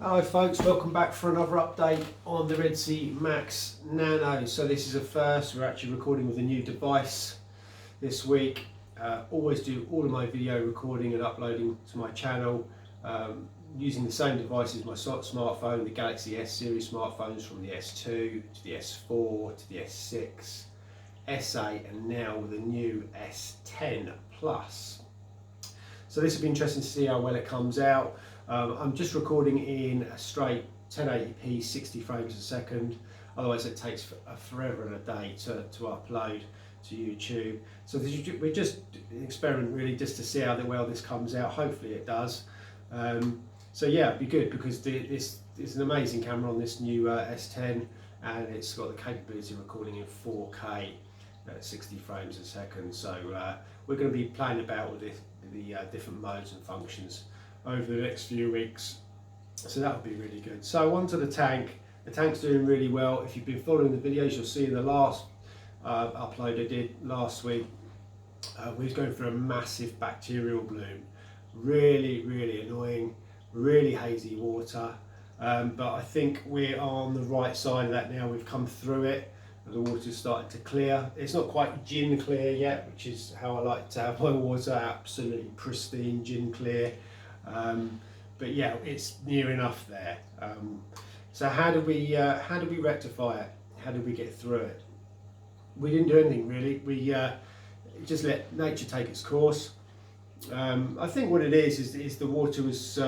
Hello folks, welcome back for another update on the Sea MAX NANO. So this is a first, we're actually recording with a new device this week. Always do all of my video recording and uploading to my channel using the same device as my smartphone, the Galaxy S series smartphones, from the S2 to the S4 to the S6, S8 and now with the new S10 Plus. So this will be interesting to see how well it comes out. I'm just recording in a straight 1080p 60 frames a second, otherwise it takes forever and a day to upload to YouTube. So we're just an experiment really, just to see how well this comes out. Hopefully it does. So yeah, it'd be good because this is an amazing camera on this new S10, and it's got the capability of recording in 4K at 60 frames a second. So we're going to be playing about with the different modes and functions over the next few weeks, so that would be really good. So onto the tank. The tank's doing really well. If you've been following the videos, you'll see in the last upload I did last week, we was going through a massive bacterial bloom. Really annoying, really hazy water, but I think we're on the right side of that now. We've come through it. The water's starting to clear. It's not quite gin clear yet, which is how I like to have my water, absolutely pristine gin clear. But yeah, it's near enough there. So how do we rectify it? How did we get through it? We didn't do anything really. We just let nature take its course. I think what it is the water was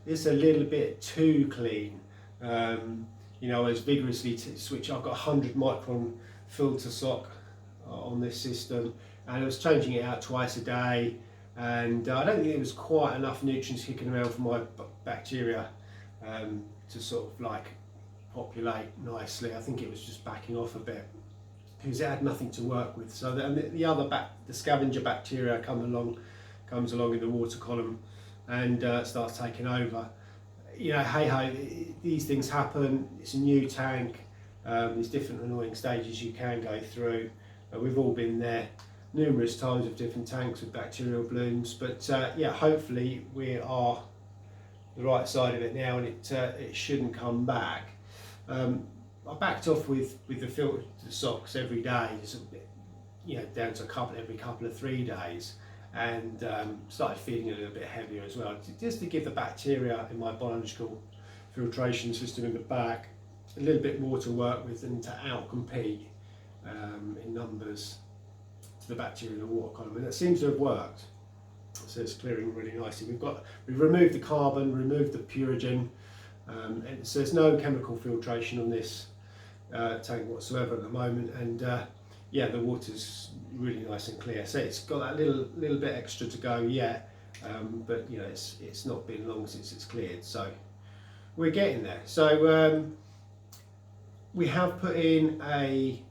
it's a little bit too clean. You know, I was vigorously switch. I've got a 100 micron filter sock on this system, and I was changing it out twice a day. And I don't think there was quite enough nutrients kicking around for my bacteria to sort of like populate nicely. I think it was just backing off a bit because it had nothing to work with. So the scavenger bacteria comes along in the water column and starts taking over. You know, hey ho, these things happen. It's a new tank. There's different annoying stages you can go through. We've all been there numerous times with different tanks with bacterial blooms, but yeah, hopefully we are the right side of it now, and it shouldn't come back. I backed off with the filter socks every day, just a bit, you know, down to every couple of 3 days, and started feeding a little bit heavier as well, just to give the bacteria in my biological filtration system in the back a little bit more to work with and to outcompete in numbers to the bacteria in the water column, and it seems to have worked. So it's clearing really nicely. We've removed the carbon, removed the purigen, and so there's no chemical filtration on this tank whatsoever at the moment, and yeah, the water's really nice and clear. So it's got that little bit extra to go yet, but you know, it's not been long since it's cleared, so we're getting there. So we have put in a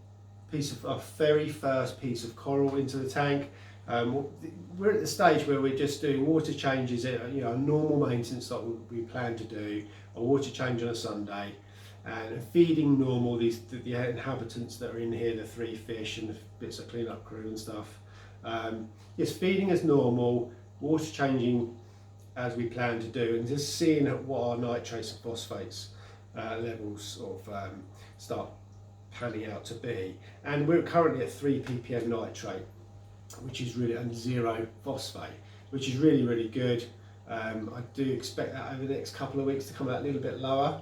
very first piece of coral into the tank. We're at the stage where we're just doing water changes, you know, normal maintenance that we plan to do, a water change on a Sunday, and feeding normal the inhabitants that are in here, the 3 fish and the bits of clean-up crew and stuff. Yes, feeding as normal, water changing as we plan to do, and just seeing what our nitrates and phosphates levels of start panning out to be. And we're currently at 3 ppm nitrate, which is really, and 0 phosphate, which is really good. I do expect that over the next couple of weeks to come out a little bit lower.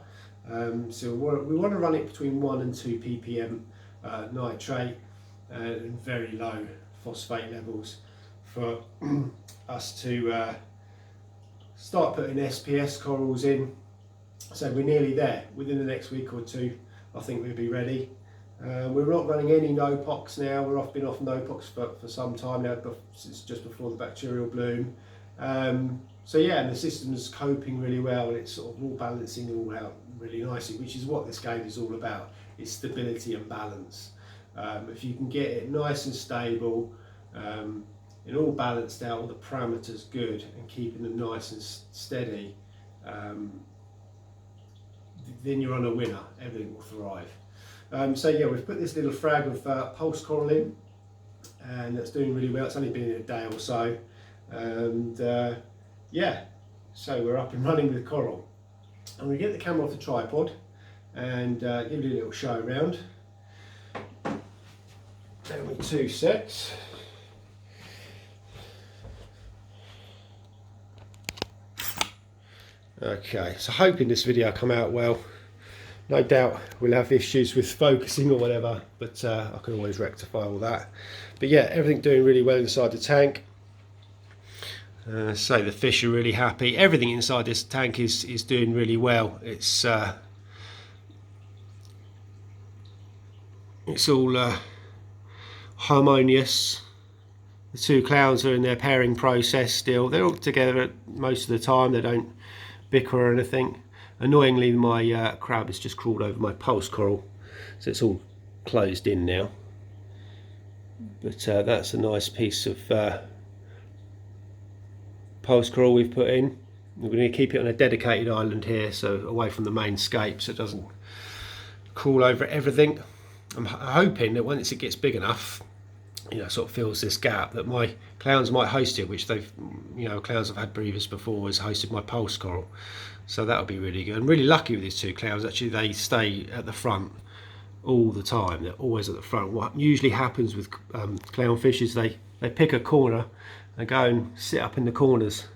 So we want to run it between 1 and 2 ppm nitrate and very low phosphate levels for us to start putting SPS corals in. So we're nearly there. Within the next week or two, I think we'll be ready. We're not running any no-pox now. We've been off no-pox for some time now, since just before the bacterial bloom. So yeah, and the system's coping really well, and it's sort of all balancing it all out really nicely, which is what this game is all about. It's stability and balance. If you can get it nice and stable, and all balanced out, all the parameters good, and keeping them nice and steady, then you're on a winner. Everything will thrive. So yeah, we've put this little frag of pulse coral in, and that's doing really well. It's only been in a day or so, and yeah, so we're up and running with coral. I'm going to get the camera off the tripod and give you a little show around. Give me 2 secs. Okay, so hoping this video will come out well. No doubt we'll have issues with focusing or whatever, but I can always rectify all that. But yeah, everything doing really well inside the tank. So the fish are really happy. Everything inside this tank is doing really well. It's all harmonious. The 2 clowns are in their pairing process still. They're all together most of the time. They don't bicker or anything. Annoyingly, my crab has just crawled over my pulse coral, so it's all closed in now. But that's a nice piece of pulse coral we've put in. We're going to keep it on a dedicated island here, so away from the main scape, so it doesn't crawl over everything. I'm hoping that once it gets big enough, you know, sort of fills this gap, that my clowns might host it, which they've, you know, clowns I've had previous before has hosted my pulse coral, so that'll be really good. I'm really lucky with these 2 clowns. Actually, they stay at the front all the time. They're always at the front. What usually happens with clownfish is they pick a corner and go and sit up in the corners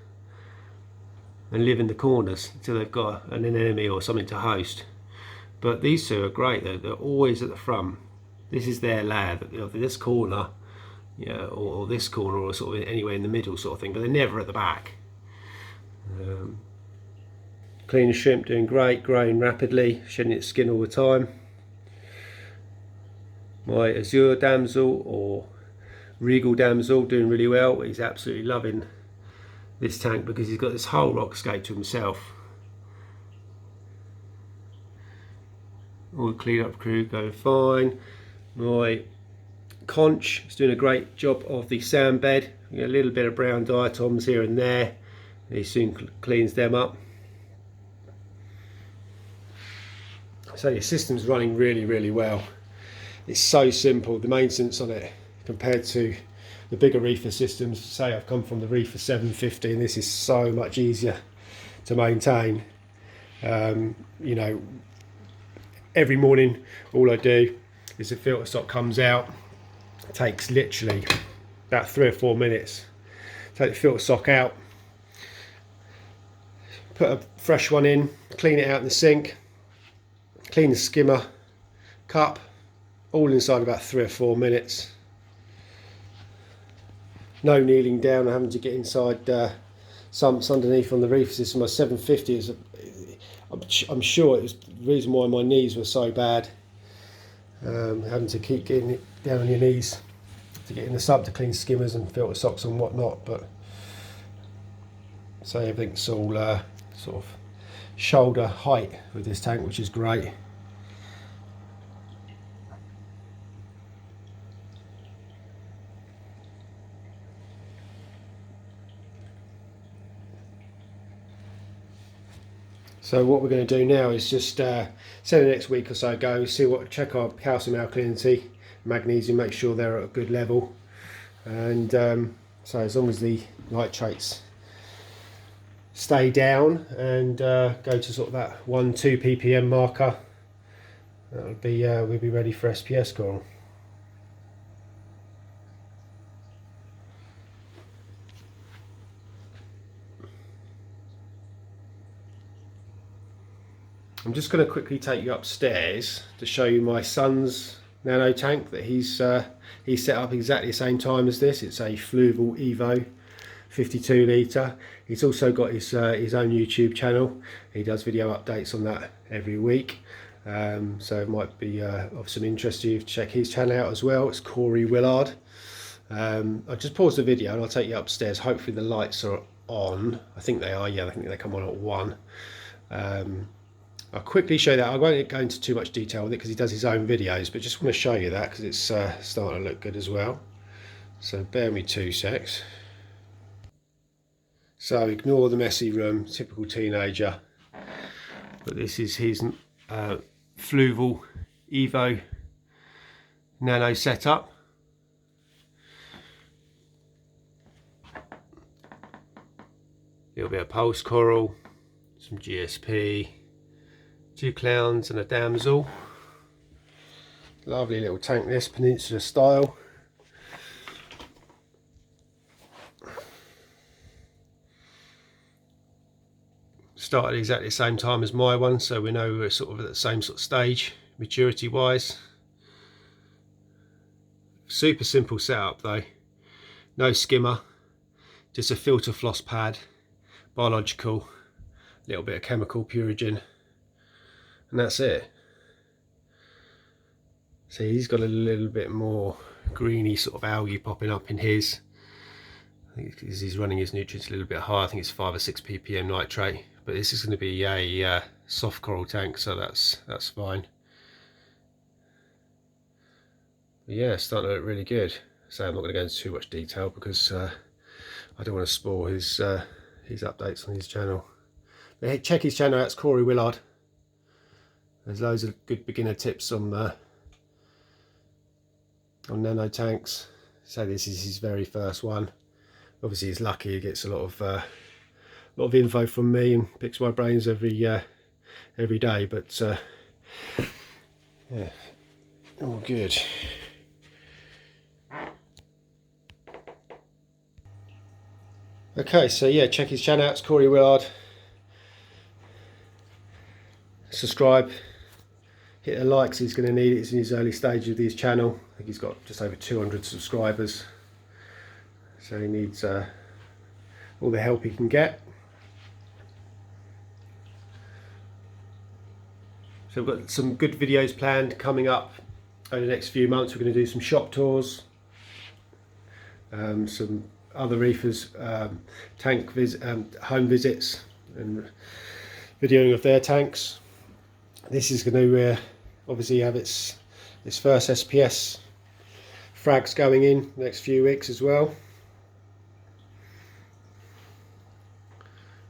and live in the corners until they've got an enemy or something to host. But these 2 are great. They're always at the front. This is their lair, this corner, yeah, or this corner, or sort of anywhere in the middle sort of thing, but they're never at the back. Cleaner shrimp doing great, growing rapidly, shedding its skin all the time. My azure damsel or regal damsel doing really well. He's absolutely loving this tank because he's got this whole rock scape to himself. All the clean up crew going fine. My conch is doing a great job of the sand bed. You get a little bit of brown diatoms here and there. He soon cleans them up. So your system's running really, really well. It's so simple, the maintenance on it, compared to the bigger reefer systems. Say I've come from the reefer 750, and this is so much easier to maintain. You know, every morning all I do is the filter stock comes out. It takes literally about 3 or 4 minutes. Take the filter stock out, put a fresh one in, clean it out in the sink, clean the skimmer, cup, all inside about 3 or 4 minutes. No kneeling down or having to get inside sumps underneath on the reefer system. My 750 is, I'm sure it was the reason why my knees were so bad. Having to keep getting it down on your knees to get in the sub to clean skimmers and filter socks and whatnot. But so everything's all sort of shoulder height with this tank, which is great. So what we're going to do now is just say the next week or so go, check our calcium alkalinity, magnesium, make sure they're at a good level, and so as long as the nitrates stay down and go to sort of that 1-2 ppm marker, that'll be we'll be ready for SPS coral. I'm just going to quickly take you upstairs to show you my son's nano tank that he's set up exactly the same time as this. It's a Fluval Evo 52 litre. He's also got his own YouTube channel. He does video updates on that every week. So it might be of some interest to you to check his channel out as well. It's Corey Willard. I'll just pause the video and I'll take you upstairs. Hopefully the lights are on. I think they are, yeah, I think they come on at 1. I'll quickly show you that. I won't go into too much detail with it because he does his own videos, but just want to show you that because it's starting to look good as well. So bear me 2 secs. So ignore the messy room, typical teenager. But this is his Fluval Evo Nano setup. A little bit of pulse coral, some GSP. 2 clowns and a damsel. Lovely little tank this, Peninsula style. Started exactly the same time as my one, so we know we're sort of at the same sort of stage, maturity wise. Super simple setup though. No skimmer, just a filter floss pad, biological, a little bit of chemical Purigen, and that's it. See, he's got a little bit more greeny sort of algae popping up in his. I think because he's running his nutrients a little bit higher. I think it's 5 or 6 ppm nitrate, but this is going to be a soft coral tank, so that's fine. But yeah, it's starting to look really good. So I'm not going to go into too much detail because I don't want to spoil his updates on his channel. But hey, check his channel out, it's Corey Willard. There's loads of good beginner tips on nano tanks. So this is his very first one. Obviously he's lucky, he gets a lot of info from me and picks my brains every day, but yeah, all good. Okay, so yeah, check his channel out, it's Corey Willard. Subscribe, hit the likes, he's going to need it. It's in his early stage of his channel. I think he's got just over 200 subscribers, so he needs all the help he can get. So we've got some good videos planned coming up over the next few months. We're going to do some shop tours, some other reefers, home visits and videoing of their tanks. This is going to obviously have its first SPS frags going in the next few weeks as well.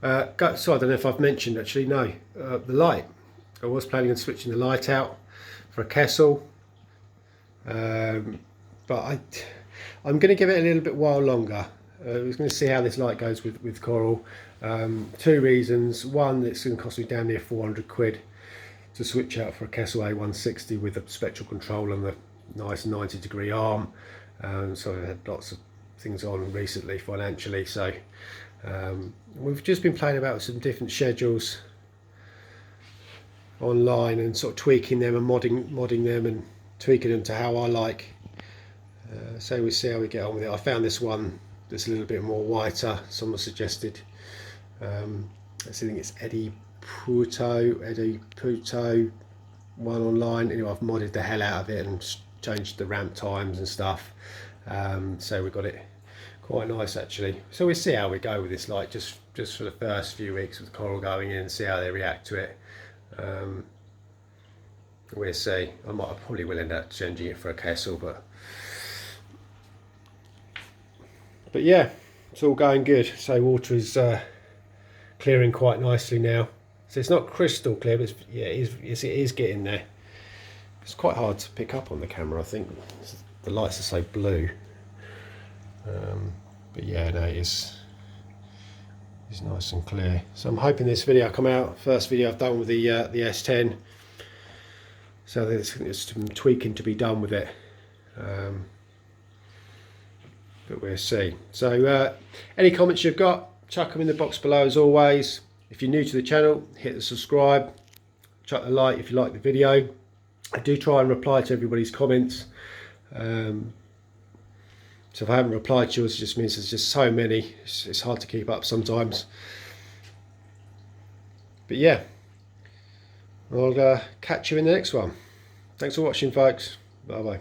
So I don't know if I've mentioned, actually, no, the light. I was planning on switching the light out for a Kessel, but I'm going to give it a little bit while longer. We're going to see how this light goes with coral. 2 reasons. One, it's going to cost me down near 400 quid to switch out for a Kessel A160 with a spectral control and the nice 90-degree arm. So I've had lots of things on recently financially, so we've just been playing about with some different schedules online and sort of tweaking them and modding them and tweaking them to how I like. So we'll see how we get on with it. I found this one that's a little bit more whiter, someone suggested. I think it's Eddie Puto one online. Anyway, I've modded the hell out of it and changed the ramp times and stuff. So we got it quite nice actually. So we'll see how we go with this light just for the first few weeks with coral going in and see how they react to it. We'll see. I probably will end up changing it for a Kessel, but yeah, it's all going good. So water is clearing quite nicely now. So it's not crystal clear, but yeah, it is getting there. It's quite hard to pick up on the camera, I think. The lights are so blue. But yeah, no, it's nice and clear. So I'm hoping this video will come out, first video I've done with the S10. So there's some tweaking to be done with it. But we'll see. So any comments you've got, chuck them in the box below as always. If you're new to the channel, hit the subscribe, chuck the like if you like the video. I do try and reply to everybody's comments. So if I haven't replied to yours, it just means there's just so many. It's hard to keep up sometimes. But yeah, I'll catch you in the next one. Thanks for watching, folks. Bye bye.